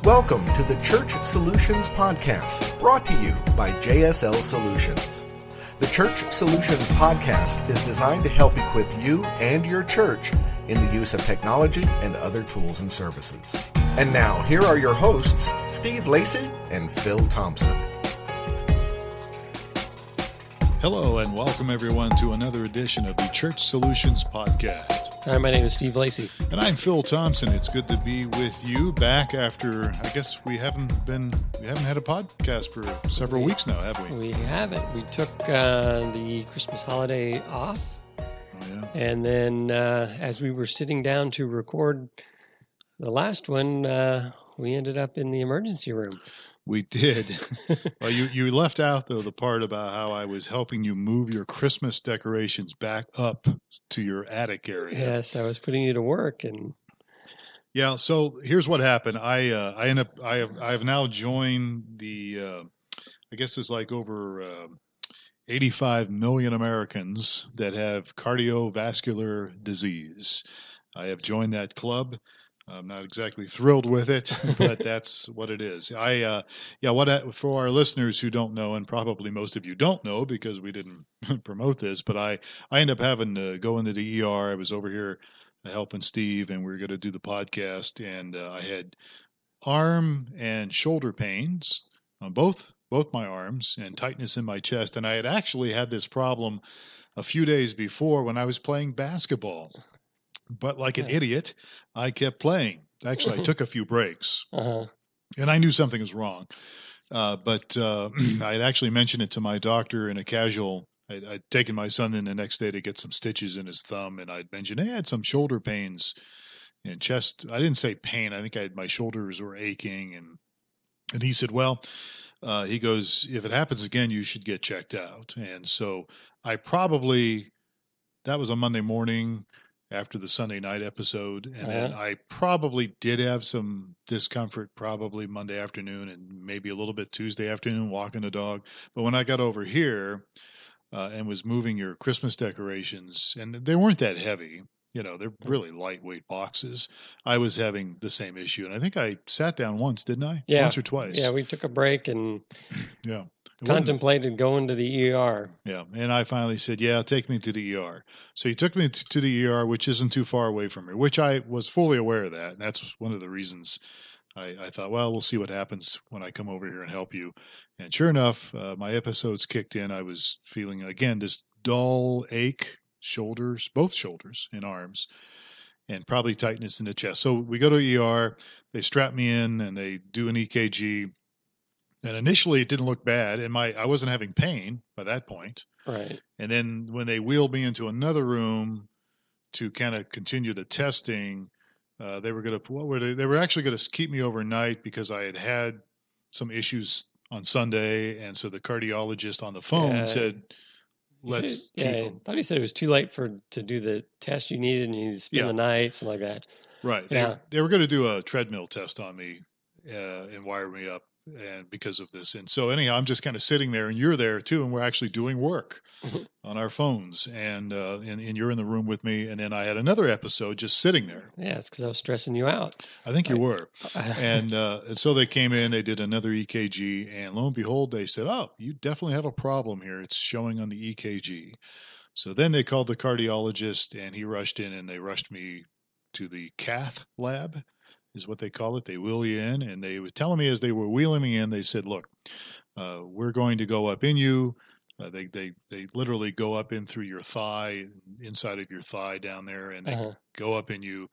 Welcome to the Church Solutions Podcast, brought to you by JSL Solutions. The Church Solutions Podcast is designed to help equip you and your church in the use of technology and other tools and services. And now, here are your hosts, Steve Lacy and Phil Thompson. Hello and welcome everyone to another edition of the Church Solutions Podcast. Hi, my name is Steve Lacy. And I'm Phil Thompson. It's good to be with you back after, I guess we haven't had a podcast for several weeks now, have we? We haven't. We took the Christmas holiday off. Oh, yeah. And then as we were sitting down to record the last one, we ended up in the emergency room. We did. Well, you left out, though, the part about how I was helping you move your Christmas decorations back up to your attic area. Yes, I was putting you to work, and yeah. So here's what happened. I have now joined the. I guess it's like over 85 million Americans that have cardiovascular disease. I have joined that club. I'm not exactly thrilled with it, but that's what it is. For our listeners who don't know, and probably most of you don't know because we didn't promote this, but I ended up having to go into the ER. I was over here helping Steve, and we were going to do the podcast, and I had arm and shoulder pains on both my arms and tightness in my chest, and I had actually had this problem a few days before when I was playing basketball. But like an idiot, I kept playing. Actually, I took a few breaks, and I knew something was wrong. But I had actually mentioned it to my doctor in a casual. I'd taken my son in the next day to get some stitches in his thumb, and I'd mentioned, hey, I had some shoulder pains and chest. I didn't say pain. I think my shoulders were aching, and he said, well, he goes, if it happens again, you should get checked out. And so that was a Monday morning after the Sunday night episode. And then I probably did have some discomfort probably Monday afternoon and maybe a little bit Tuesday afternoon walking the dog. But when I got over here and was moving your Christmas decorations, and they weren't that heavy, they're really lightweight boxes. I was having the same issue. And I think I sat down once, didn't I? Yeah. Once or twice. Yeah, we took a break and yeah. Contemplated going to the ER. Yeah, and I finally said, yeah, take me to the ER. So he took me to the ER, which isn't too far away from me, which I was fully aware of that. And that's one of the reasons I thought, well, we'll see what happens when I come over here and help you. And sure enough, my episodes kicked in. I was feeling, again, this dull ache, both shoulders and arms, and probably tightness in the chest. So we go to ER, they strap me in, and they do an EKG. And initially, it didn't look bad, and I wasn't having pain by that point. Right. And then when they wheeled me into another room to kind of continue the testing, they were actually going to keep me overnight because I had some issues on Sunday, and so the cardiologist on the phone said, "Let's keep him." I thought he said it was too late to do the test you needed, and you needed to spend the night, something like that. Right. Yeah. They were going to do a treadmill test on me and wire me up. And because of this. And so anyhow, I'm just kind of sitting there, and you're there too, and we're actually doing work on our phones, and you're in the room with me. And then I had another episode just sitting there. Yeah, it's because I was stressing you out. I think you were. And so they came in, they did another EKG, and lo and behold, they said, oh, you definitely have a problem here. It's showing on the EKG. So then they called the cardiologist, and he rushed in, and they rushed me to the cath lab, is what they call it. They wheel you in, and they were telling me as they were wheeling me in, they said, look, we're going to go up in you. They literally go up in through your thigh, inside of your thigh down there, and they go up in you.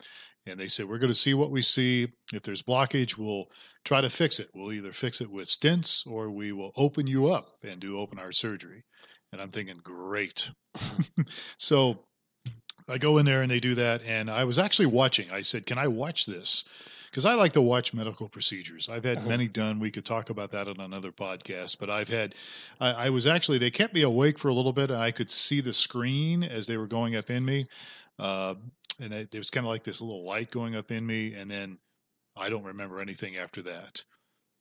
And they said, we're going to see what we see. If there's blockage, we'll try to fix it. We'll either fix it with stents, or we will open you up and do open heart surgery. And I'm thinking, great. So I go in there and they do that. And I was actually watching. I said, can I watch this? Because I like to watch medical procedures. I've had many done. We could talk about that on another podcast. But they kept me awake for a little bit, and I could see the screen as they were going up in me. And it was kind of like this little light going up in me. And then I don't remember anything after that.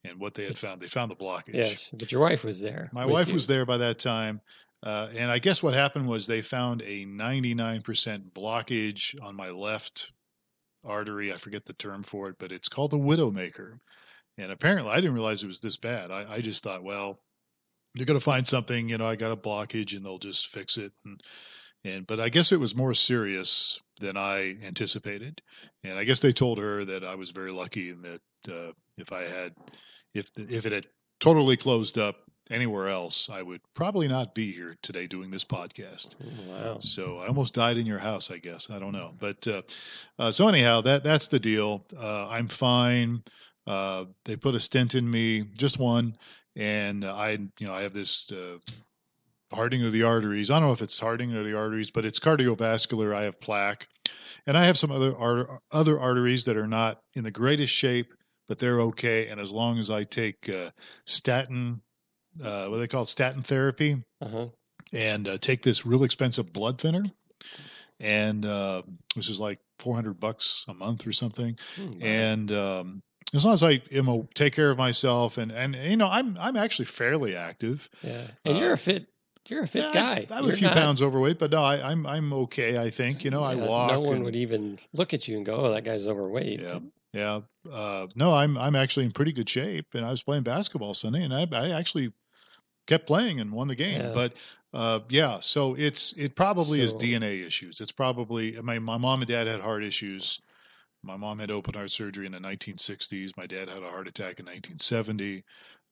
And what they had found, they found the blockage. Yes, but your wife was there. My wife was there by that time. And I guess what happened was they found a 99% blockage on my left artery. I forget the term for it, but it's called the widowmaker. And apparently I didn't realize it was this bad. I just thought, well, they're going to find something, I got a blockage and they'll just fix it. But I guess it was more serious than I anticipated. And I guess they told her that I was very lucky and that if it had totally closed up anywhere else, I would probably not be here today doing this podcast. Wow. So I almost died in your house, I guess. I don't know. But so anyhow, that's the deal. I'm fine. They put a stent in me, just one. And I have this hardening of the arteries. I don't know if it's hardening of the arteries, but it's cardiovascular. I have plaque, and I have some other arteries that are not in the greatest shape, but they're okay. And as long as I take statin, what they call it, statin therapy, and take this real expensive blood thinner, and which is like $400 a month or something, and as long as I take care of myself, and I'm actually fairly active. Yeah, and you're a fit guy. I'm a few pounds overweight, but no, I'm okay. I think I walk. No one would even look at you and go, "Oh, that guy's overweight." Yeah. No, I'm actually in pretty good shape, and I was playing basketball Sunday, and I actually kept playing and won the game. Yeah. But so it probably is DNA issues. It's probably my mom and dad had heart issues. My mom had open heart surgery in the 1960s. My dad had a heart attack in 1970.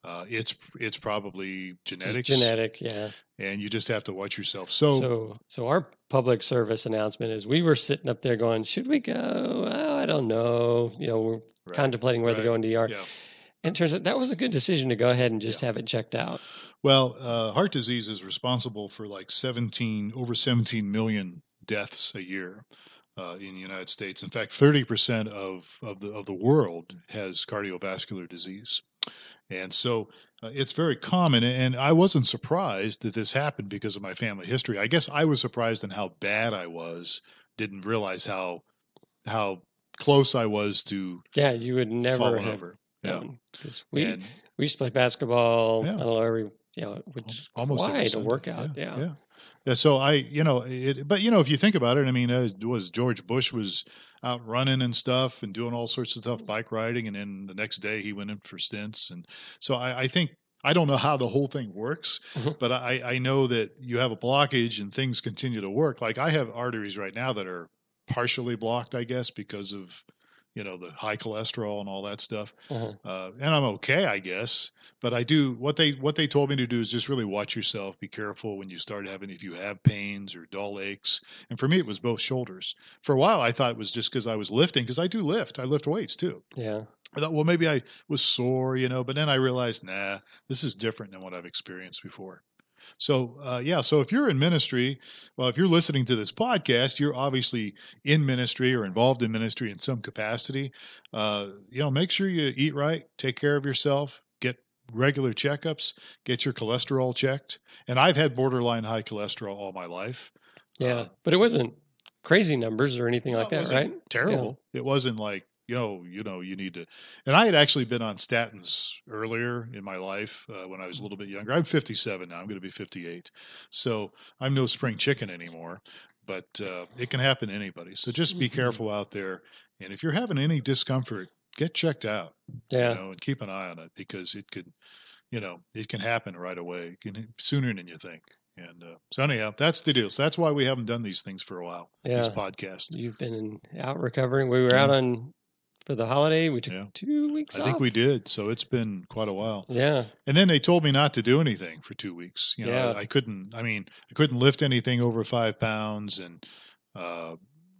It's probably genetics. Just genetic, yeah. And you just have to watch yourself. So our public service announcement is we were sitting up there going, should we go? Oh, I don't know. We're contemplating whether to go into ER. Yeah. And it turns out that was a good decision to go ahead and just have it checked out. Well, heart disease is responsible for like over 17 million deaths a year. In the United States. In fact, 30% of the world has cardiovascular disease. And so it's very common. And I wasn't surprised that this happened because of my family history. I guess I was surprised in how bad I was, didn't realize how close I was to you would never have over. Known. Because we used to play basketball, I don't know, which almost quite a workout. Yeah. So but if you think about it, I mean, George Bush was out running and stuff and doing all sorts of stuff, bike riding, and then the next day he went in for stints. And so I think, I don't know how the whole thing works, but I know that you have a blockage and things continue to work. Like I have arteries right now that are partially blocked, I guess, because of the high cholesterol and all that stuff. And I'm okay, I guess. But I do what they told me to do is just really watch yourself. Be careful when you start if you have pains or dull aches. And for me, it was both shoulders. For a while, I thought it was just because I was lifting, because I do lift. I lift weights too. Yeah. I thought, well, maybe I was sore, but then I realized, nah, this is different than what I've experienced before. So, so if you're in ministry, if you're listening to this podcast, you're obviously in ministry or involved in ministry in some capacity. Make sure you eat right, take care of yourself, get regular checkups, get your cholesterol checked. And I've had borderline high cholesterol all my life. Yeah, but it wasn't crazy numbers or anything like that, right? Terrible. Yeah. It wasn't like, you need to. And I had actually been on statins earlier in my life when I was a little bit younger. I'm 57 now. I'm going to be 58. So I'm no spring chicken anymore, but it can happen to anybody. So just be careful out there. And if you're having any discomfort, get checked out, and keep an eye on it, because it could, it can happen right away, sooner than you think. And so anyhow, that's the deal. So that's why we haven't done these things for a while, these podcasts. You've been out recovering. We were out for the holiday. We took 2 weeks off. I think we did. So it's been quite a while. Yeah. And then they told me not to do anything for 2 weeks. I couldn't lift anything over 5 pounds. And,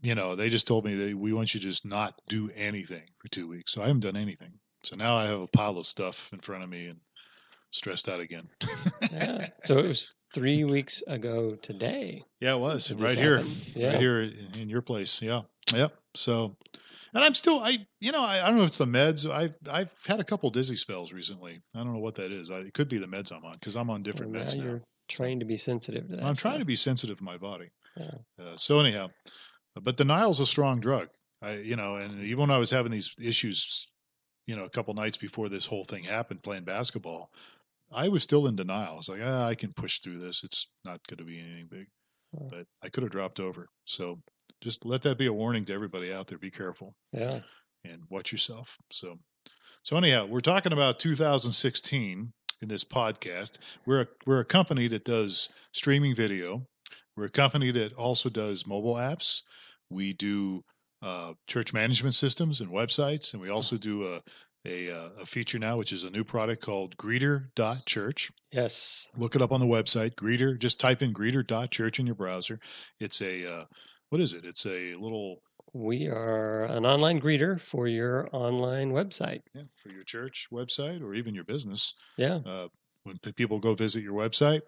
they just told me we want you to just not do anything for 2 weeks. So I haven't done anything. So now I have a pile of stuff in front of me and stressed out again. Yeah. So it was 3 weeks ago today. Yeah, it was right here in your place. Yeah. Yep. So, and I'm still, I don't know if it's the meds. I've had a couple dizzy spells recently. I don't know what that is. It could be the meds I'm on, because I'm on different meds now. You're trying to be sensitive to that. I'm trying to be sensitive to my body. Yeah. So anyhow, but denial's a strong drug. And even when I was having these issues, a couple nights before this whole thing happened, playing basketball, I was still in denial. I was like, I can push through this. It's not going to be anything big. But I could have dropped over. So just let that be a warning to everybody out there. Be careful. Yeah. And watch yourself. So So anyhow, we're talking about 2016 in this podcast. We're a company that does streaming video. We're a company that also does mobile apps. We do church management systems and websites, and we also do a feature now, which is a new product called Greeter.church. Yes. Look it up on the website. Greeter. Just type in Greeter.church in your browser. It's a what is it? It's a little. We are an online greeter for your online website. Yeah, for your church website or even your business. Yeah. When people go visit your website,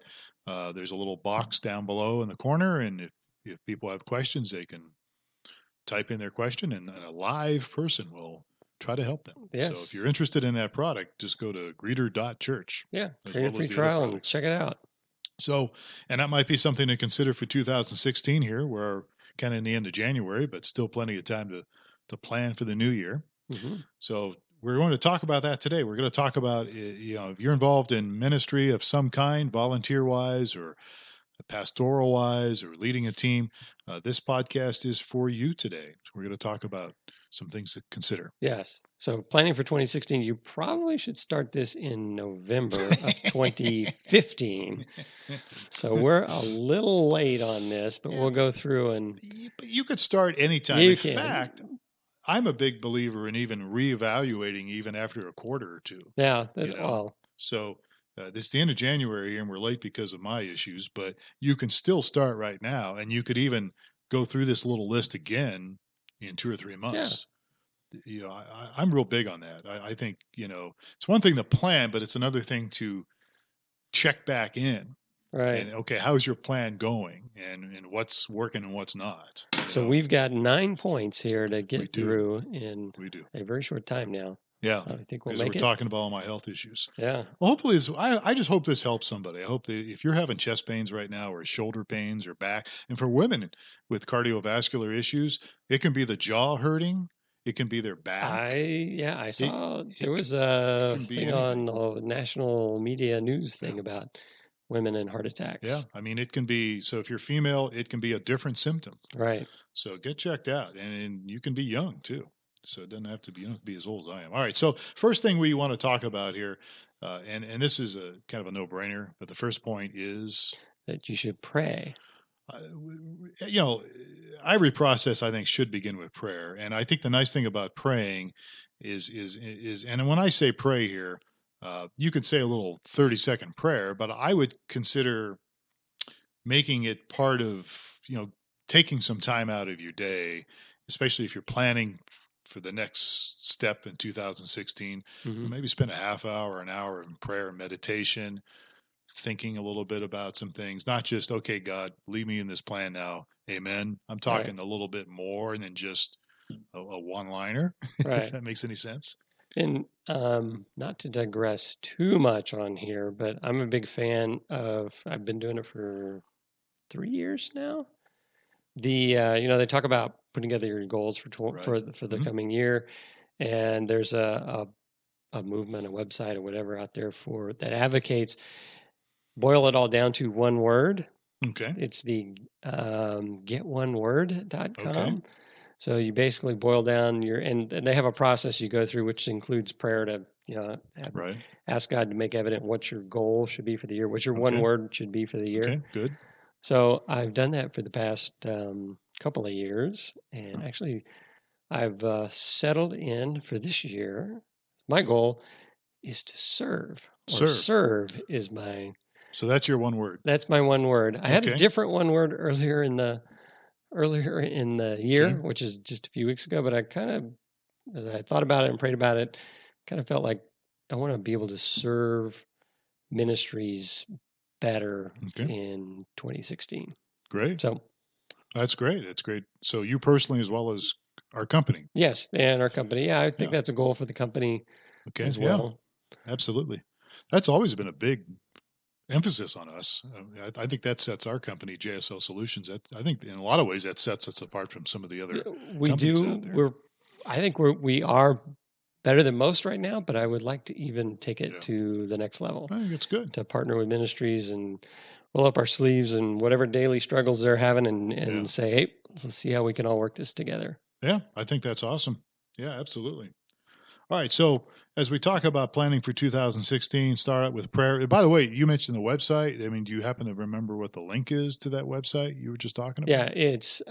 there's a little box down below in the corner, and if people have questions, they can type in their question, and a live person will try to help them. Yes. So if you're interested in that product, just go to greeter.church. Yeah, create a free trial and check it out. So, and that might be something to consider for 2016 here. We're kind of in the end of January, but still plenty of time to plan for the new year. Mm-hmm. So we're going to talk about that today. We're going to talk about, if you're involved in ministry of some kind, volunteer-wise or pastoral-wise or leading a team, this podcast is for you today. So we're going to talk about some things to consider. Yes. So planning for 2016, you probably should start this in November of 2015. So we're a little late on this, but we'll go through and... But you could start anytime. In fact, I'm a big believer in even reevaluating even after a quarter or two. Yeah. Well. So this is the end of January and we're late because of my issues, but you can still start right now, and you could even go through this little list again in 2 or 3 months. Yeah. I'm real big on that. I think, it's one thing to plan, but it's another thing to check back in. Right. And, okay, how's your plan going, and what's working and what's not? So we've got 9 points here to get through in a very short time now. Yeah. I think we're talking about all my health issues. Yeah. Well, hopefully, I just hope this helps somebody. I hope that if you're having chest pains right now, or shoulder pains, or back, and for women with cardiovascular issues, it can be the jaw hurting. It can be their back. I saw there was a thing on the national media news thing about women and heart attacks. Yeah. I mean, it can be, so if you're female, it can be a different symptom. Right. So get checked out, and you can be young too. So it doesn't have to be as old as I am. All right. So first thing we want to talk about here, and this is a kind of a no-brainer, but the first point is that you should pray. Every process, I think, should begin with prayer. And I think the nice thing about praying is, and when I say pray here, you could say a little 30-second prayer, but I would consider making it part of, taking some time out of your day, especially if you're planning for the next step in 2016, maybe spend a half hour, an hour in prayer and meditation, thinking a little bit about some things, not just, okay, God, lead me in this plan now. Amen. I'm talking a little bit more than just a one-liner. Right. If that makes any sense. And not to digress too much on here, but I'm a big fan of, I've been doing it for 3 years now. They talk about putting together your goals for the coming year, and there's a movement, a website, or whatever out there that advocates boil it all down to one word. Okay. It's the getoneword.com. Okay. So you basically boil down and they have a process you go through, which includes prayer to ask God to make evident what your goal should be for the year, what your one word should be for the year. Okay, good. So I've done that for the past couple of years, and actually I've settled in for this year. My goal is to serve. Serve is my... So that's your one word. That's my one word. I had a different one word earlier in the year, which is just a few weeks ago, but I as I thought about it and prayed about it, kind of felt like I want to be able to serve ministries better in 2016. Great. So that's great. That's great. So you personally, as well as our company. Yes, and our company. Yeah, I think that's a goal for the company as well. Yeah, absolutely. That's always been a big emphasis on us. I think that sets our company, JSL Solutions. I think in a lot of ways that sets us apart from some of the other companies out there. I think we are better than most right now, but I would like to even take it to the next level. I think it's good to partner with ministries and roll up our sleeves and whatever daily struggles they're having and say, hey, let's see how we can all work this together. Yeah, I think that's awesome. Yeah, absolutely. All right. So as we talk about planning for 2016, start out with prayer. By the way, you mentioned the website. I mean, do you happen to remember what the link is to that website you were just talking about? Yeah, it's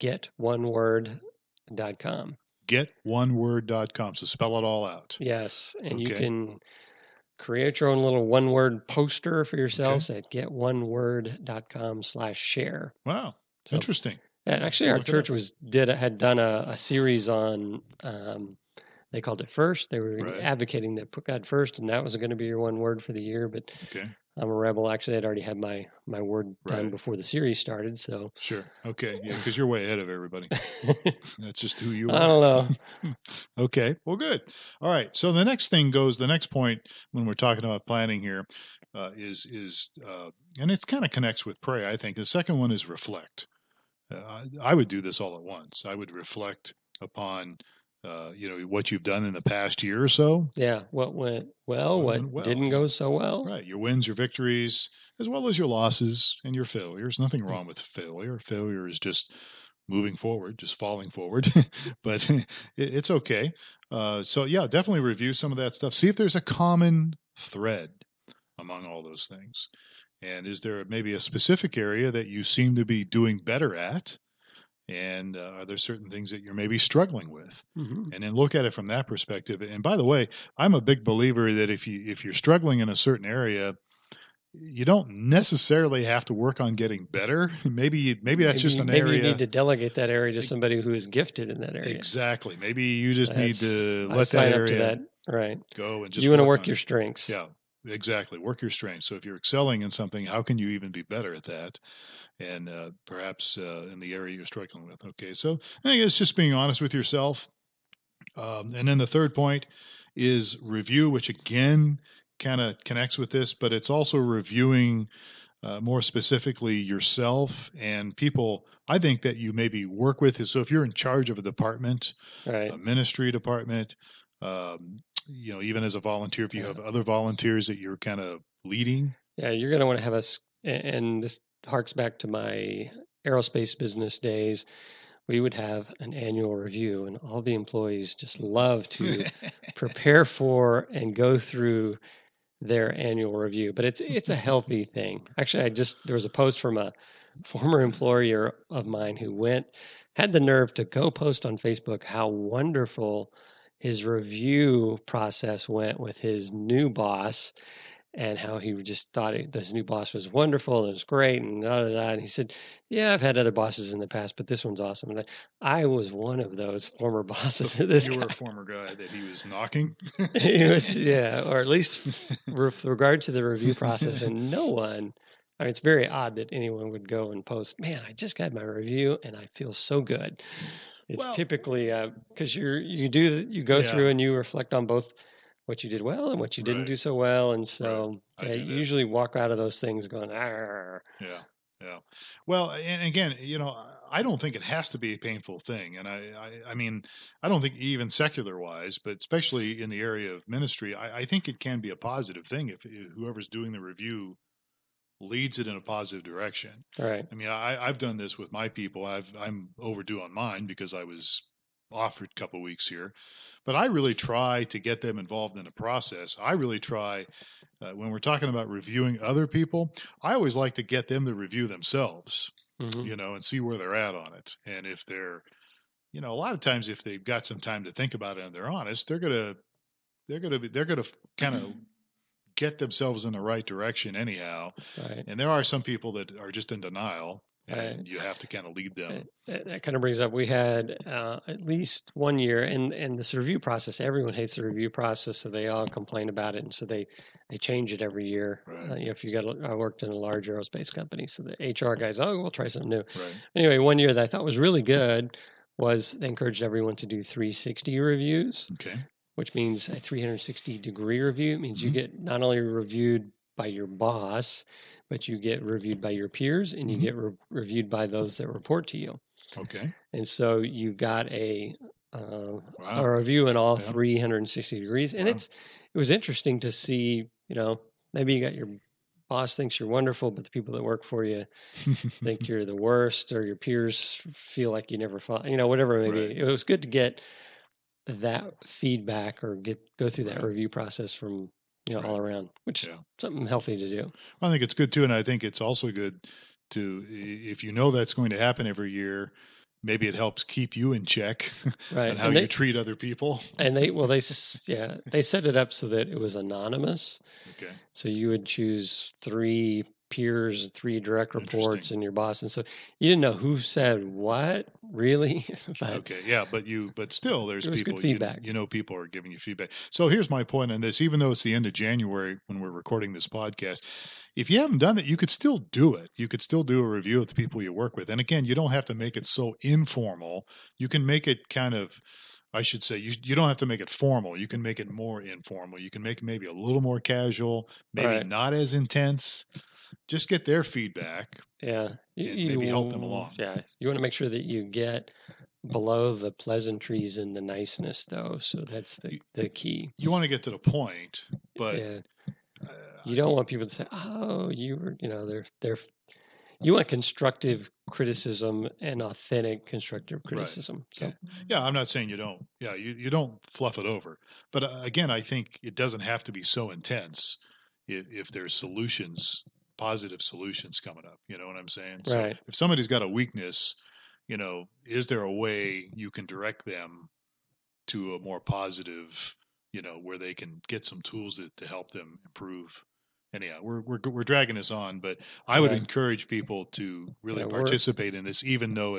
getoneword.com. Getoneword.com. So spell it all out. Yes. And you can create your own little one-word poster for yourselves at getoneword.com/share. Wow. So, interesting. And actually, our church had done a series on, they called it First. They were advocating that put God first, and that was going to be your one word for the year. But I'm a rebel. Actually, I'd already had my word done before the series started. So sure. Okay. Yeah, because you're way ahead of everybody. That's just who you are. I don't know. Okay. Well, good. All right. So the next point when we're talking about planning here is and it kind of connects with pray, I think. The second one is reflect. I would do this all at once. I would reflect upon what you've done in the past year or so. Yeah. What went well, what didn't go so well. Right. Your wins, your victories, as well as your losses and your failures. Nothing wrong with failure. Failure is just moving forward, just falling forward. But it's okay. So, yeah, definitely review some of that stuff. See if there's a common thread among all those things. And is there maybe a specific area that you seem to be doing better at? And are there certain things that you're maybe struggling with? Mm-hmm. And then look at it from that perspective. And by the way, I'm a big believer that if you're struggling in a certain area, you don't necessarily have to work on getting better. Maybe that's just an area. Maybe you need to delegate that area to somebody who is gifted in that area. Exactly. Maybe you just need to let that area go and just you want to work your strengths. Yeah, exactly. Work your strengths. So if you're excelling in something, how can you even be better at that? And perhaps in the area you're struggling with. Okay, so I think it's just being honest with yourself. And then the third point is review, which again kind of connects with this, but it's also reviewing more specifically yourself and people I think that you maybe work with. So if you're in charge of a department, a ministry department, even as a volunteer, if you have other volunteers that you're kind of leading. Yeah, you're going to want to have us, and this harks back to my aerospace business days. We would have an annual review, and all the employees just love to prepare for and go through their annual review. But it's a healthy thing. Actually, there was a post from a former employer of mine who had the nerve to go post on Facebook how wonderful his review process went with his new boss, and how he just thought this new boss was wonderful and it was great and and he said, yeah, I've had other bosses in the past, but this one's awesome. And I was one of those former bosses. So you were a former guy that he was knocking? He was, or at least with regard to the review process. And it's very odd that anyone would go and post, man, I just got my review and I feel so good. It's typically because you go through and you reflect on both what you did well and what you didn't do so well. And so you usually walk out of those things going, arr. Yeah. Well, and again, I don't think it has to be a painful thing. And I mean, I don't think even secular wise, but especially in the area of ministry, I think it can be a positive thing if whoever's doing the review leads it in a positive direction. Right. I mean, I've done this with my people. I'm overdue on mine because I was off for a couple of weeks here, but I really try to get them involved in the process. I really try when we're talking about reviewing other people, I always like to get them to review themselves, and see where they're at on it. And if they're, a lot of times if they've got some time to think about it and they're honest, they're going to kind of get themselves in the right direction anyhow. Right. And there are some people that are just in denial. And you have to kind of lead them. That kind of brings up, we had at least 1 year, and this review process, everyone hates the review process, so they all complain about it, and so they change it every year. Right. I worked in a large aerospace company, so the HR guys, we'll try something new. Right. Anyway, 1 year that I thought was really good was they encouraged everyone to do 360 reviews, which means a 360-degree review. It means you get not only reviewed by your boss, but you get reviewed by your peers, and you get reviewed by those that report to you. Okay. And so you got a review in all 360 degrees. And it was interesting to see, maybe you got your boss thinks you're wonderful, but the people that work for you think you're the worst, or your peers feel like you never fought, whatever it may be. It was good to get that feedback or go through that review process from all around, which is something healthy to do. I think it's good too, and I think it's also good to, if you know that's going to happen every year, maybe it helps keep you in check on how you treat other people. And they set it up so that it was anonymous. Okay. So you would choose 3 peers, 3 direct reports, and your boss, and so you didn't know who said what, really. Okay, yeah, but still, there's people. Good feedback. People are giving you feedback. So here's my point on this. Even though it's the end of January when we're recording this podcast, if you haven't done it, you could still do it. You could still do a review of the people you work with. And again, you don't have to make it so informal. You can make it kind of, I should say, you don't have to make it formal. You can make it more informal. You can make it maybe a little more casual, maybe not as intense. Just get their feedback. Yeah. And maybe help them along. Yeah. You want to make sure that you get below the pleasantries and the niceness, though. So that's the key. You want to get to the point, but you don't want people to say, "Oh, you were," they're. You want constructive criticism and authentic constructive criticism. Right. So I'm not saying you don't. Yeah, you don't fluff it over. But again, I think it doesn't have to be so intense if there's solutions, positive solutions coming up. You know what I'm saying? So if somebody's got a weakness, is there a way you can direct them to a more positive, where they can get some tools to help them improve? Anyhow, we're dragging this on, but I would encourage people to really participate in this, even though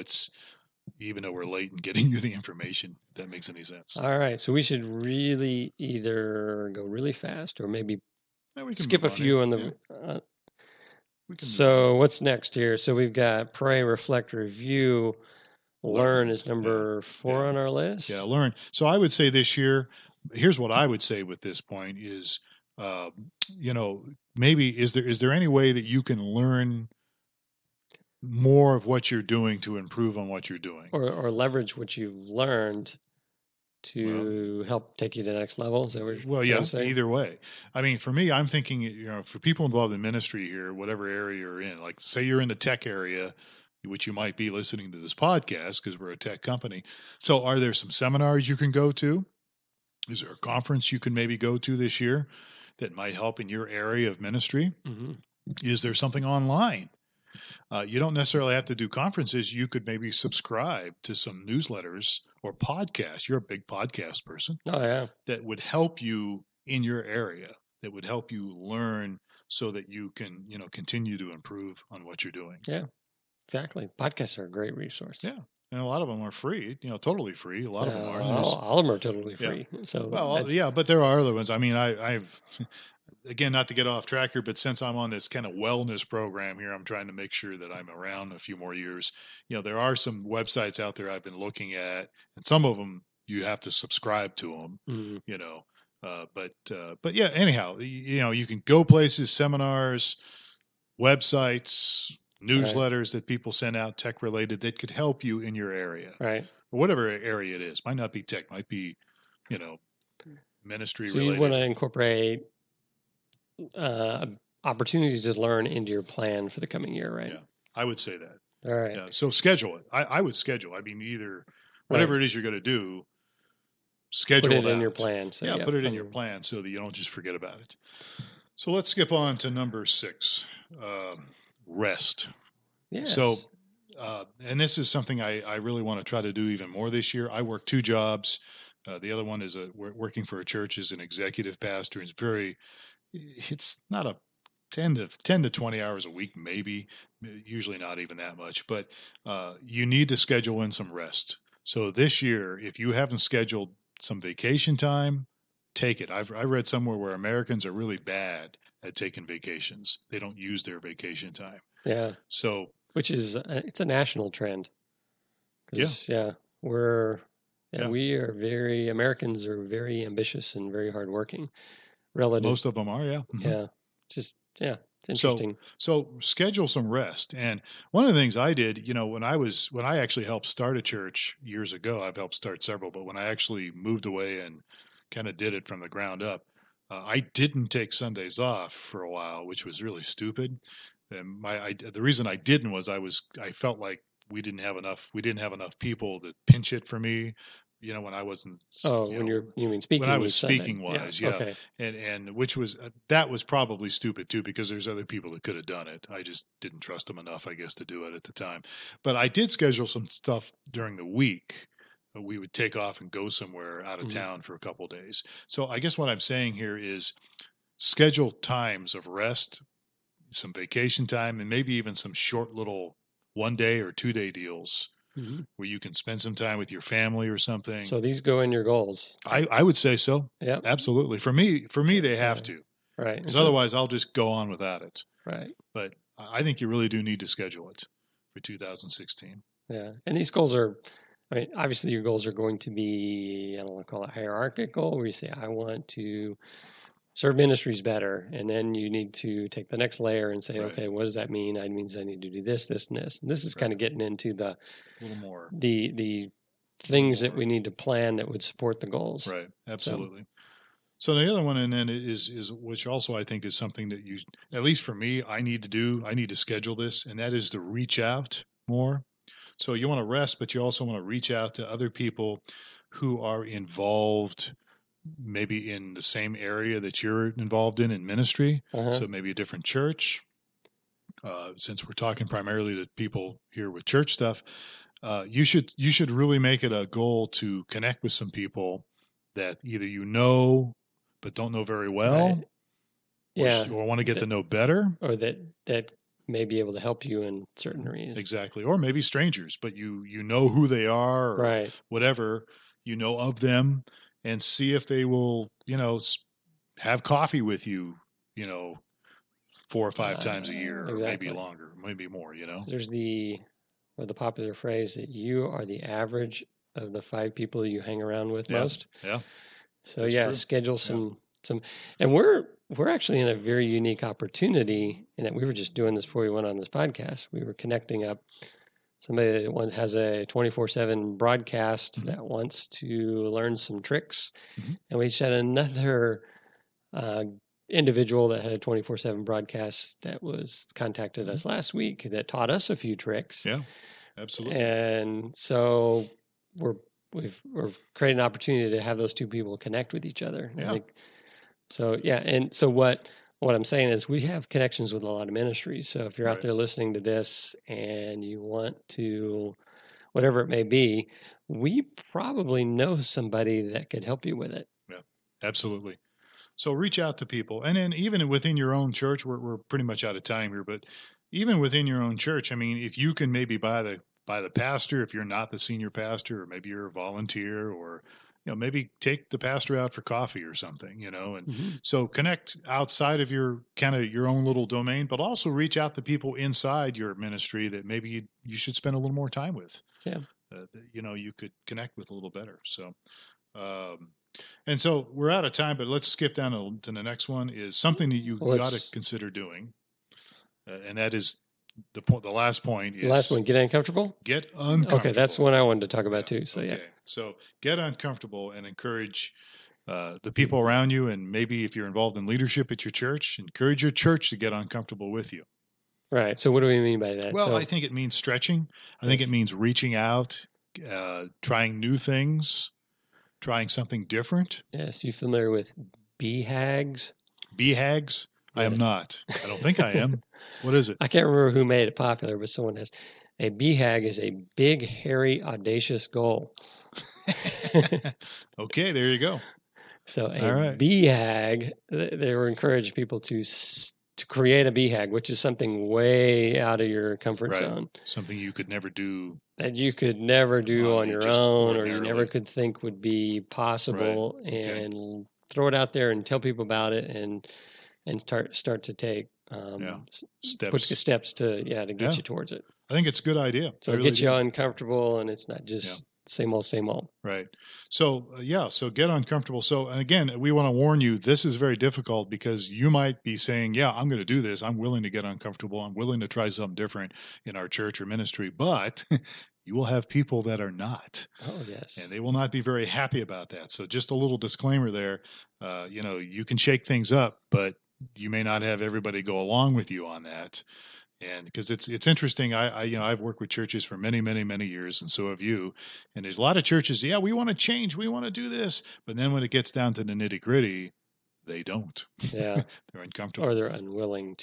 we're late in getting you the information. If that makes any sense. All right, so we should really either go really fast or maybe skip a few on the. So what's next here? So we've got pray, reflect, review. Learn is number 4 on our list. Yeah, learn. So I would say this year, here's what I would say with this point is, maybe is there any way that you can learn more of what you're doing to improve on what you're doing, or leverage what you've learned to help take you to the next level? Is that what you're saying? Either way. I mean, for me, I'm thinking, for people involved in ministry here, whatever area you're in, like say you're in the tech area, which you might be listening to this podcast because we're a tech company. So are there some seminars you can go to? Is there a conference you can maybe go to this year that might help in your area of ministry? Mm-hmm. Is there something online? You don't necessarily have to do conferences. You could maybe subscribe to some newsletters or podcasts. You're a big podcast person. Oh, yeah. That would help you in your area, that would help you learn so that you can, continue to improve on what you're doing. Yeah, exactly. Podcasts are a great resource. Yeah. And a lot of them are free, totally free. A lot of them are. All of them are totally free. Yeah. So but there are other ones. I mean, I've again, not to get off track here, but since I'm on this kind of wellness program here, I'm trying to make sure that I'm around a few more years. There are some websites out there I've been looking at, and some of them you have to subscribe to them. Mm-hmm. But yeah. Anyhow, you can go places, seminars, websites, newsletters that people send out, tech related, that could help you in your area, right? Or whatever area it is. Might not be tech, might be, ministry related. So you want to incorporate opportunities to learn into your plan for the coming year, right? Yeah, I would say that. All right. Yeah, so schedule it. I would schedule. I mean, either whatever it is you're going to do, schedule it in your plan. So put it in your plan so that you don't just forget about it. So let's skip on to number 6. Rest. Yes. So, and this is something I really want to try to do even more this year. I work 2 jobs. The other one is working for a church as an executive pastor. It's not a 10 to 20 hours a week, maybe, usually not even that much, but you need to schedule in some rest. So this year, if you haven't scheduled some vacation time, take it. I read somewhere where Americans are really bad at taking vacations. They don't use their vacation time. Yeah. So, which is it's a national trend. Yeah. Americans are very ambitious and very hardworking. Relative. Most of them are, yeah. Mm-hmm. Yeah. It's interesting. So schedule some rest. And one of the things I did, when I actually helped start a church years ago, I've helped start several, but when I actually moved away and kind of did it from the ground up, I didn't take Sundays off for a while, which was really stupid. And the reason I didn't was I felt like we didn't have enough people to pinch it for me. when I wasn't. When you mean speaking? When I was speaking Sunday. wise, yeah. Okay. And which was that was probably stupid too, because there's other people that could have done it. I just didn't trust them enough, I guess, to do it at the time. But I did schedule some stuff during the week. We would take off and go somewhere out of town for a couple of days. So I guess what I'm saying here is schedule times of rest, some vacation time, and maybe even some short little 1 day or 2 day deals where you can spend some time with your family or something. So these go in your goals. I would say so. Yeah, absolutely. For me, they have to. Right. Because otherwise, I'll just go on without it. Right. But I think you really do need to schedule it for 2016. Yeah, and these goals are. I mean, obviously, your goals are going to be, I don't want to call it hierarchical, where you say, I want to serve ministries better. And then you need to take the next layer and say, okay, what does that mean? It means I need to do this, this, and this. And this is kind of getting into the little more the things that we need to plan that would support the goals. Right. Absolutely. So the other one, and then is which also I think is something that you, at least for me, I need to do. I need to schedule this, and that is to reach out more. So you want to rest, but you also want to reach out to other people who are involved maybe in the same area that you're involved in ministry. So maybe a different church. Since we're talking primarily to people here with church stuff, you should really make it a goal to connect with some people that either but don't know very well, or want to get to know better, or that may be able to help you in certain areas. Exactly. Or maybe strangers, but you know who they are, or whatever, of them, and see if they will, have coffee with you, 4 or 5 times a year, or maybe longer, maybe more, There's the popular phrase that you are the average of the 5 people you hang around with most. Yeah. So true. Schedule some, and we're actually in a very unique opportunity in that we were just doing this before we went on this podcast. We were connecting up somebody that has a 24/7 broadcast that wants to learn some tricks, and we each had another individual that had a 24/7 broadcast that was contacted us last week that taught us a few tricks. Yeah, absolutely. And so we're creating an opportunity to have those 2 people connect with each other. Yeah. And so what I'm saying is we have connections with a lot of ministries. So if you're out there listening to this and you want to, whatever it may be, we probably know somebody that could help you with it. Yeah, absolutely. So reach out to people. And then even within your own church, we're pretty much out of time here, but even within your own church, I mean, if you can maybe by the pastor, if you're not the senior pastor, or maybe you're a volunteer, or maybe take the pastor out for coffee or something, and so connect outside of your own little domain, but also reach out to people inside your ministry that maybe you should spend a little more time with. Yeah. You could connect with a little better. So, and so we're out of time, but let's skip down to the next one. Is something that you got to consider doing, and that is the last point is... The last one, get uncomfortable? Get uncomfortable. Okay, that's one I wanted to talk about too. So, yeah. So get uncomfortable and encourage the people around you, and maybe if you're involved in leadership at your church, encourage your church to get uncomfortable with you. Right. So what do we mean by that? Well, I think it means stretching. I think it means reaching out, trying new things, trying something different. Yes. You familiar with BHAGs? BHAGs? I am not. I don't think I am. What is it? I can't remember who made it popular, but someone has. A BHAG is a big, hairy, audacious goal. Okay, there you go. So a BHAG, they were encouraging people to create a BHAG, which is something way out of your comfort zone. Something you could never do. That you could never do on your own, or you never could think would be possible. Right. And throw it out there and tell people about it, and start to take steps to get you towards it. I think it's a good idea. So it gets you uncomfortable, and it's not just same old, same old. Right. So, so get uncomfortable. So, and again, we want to warn you, this is very difficult because you might be saying, yeah, I'm going to do this. I'm willing to get uncomfortable. I'm willing to try something different in our church or ministry, but you will have people that are not. Oh, yes. And they will not be very happy about that. So just a little disclaimer there, you can shake things up, but you may not have everybody go along with you on that. And because it's interesting, I've worked with churches for many, many, many years, and so have you. And there's a lot of churches, we want to change, we want to do this, but then when it gets down to the nitty gritty, they don't. Yeah, they're uncomfortable, or they're unwilling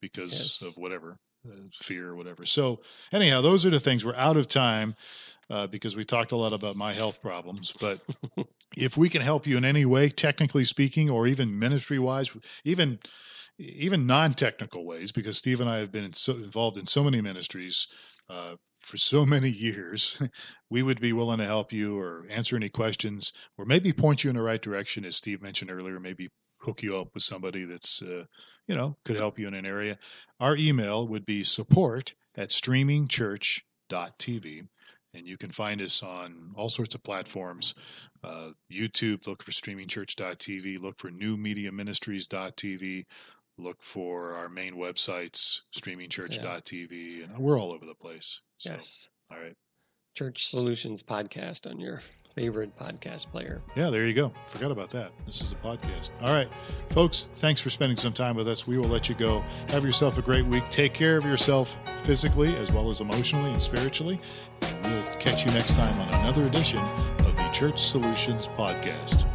because of whatever fear or whatever. So anyhow, those are the things. We're out of time because we talked a lot about my health problems, but if we can help you in any way, technically speaking, or even ministry-wise, even non-technical ways, because Steve and I have been involved in so many ministries for so many years, we would be willing to help you or answer any questions or maybe point you in the right direction, as Steve mentioned earlier, maybe hook you up with somebody that's, could help you in an area. Our email would be support@StreamingChurch.tv. And you can find us on all sorts of platforms. YouTube, look for StreamingChurch.tv. Look for NewMediaMinistries.tv. Look for our main websites, StreamingChurch.tv. And we're all over the place. So, yes. All right. Church Solutions Podcast on your favorite podcast player. Yeah, there you go. Forgot about that. This is a podcast. All right, folks, thanks for spending some time with us. We will let you go. Have yourself a great week. Take care of yourself physically as well as emotionally and spiritually. And we'll catch you next time on another edition of the Church Solutions Podcast.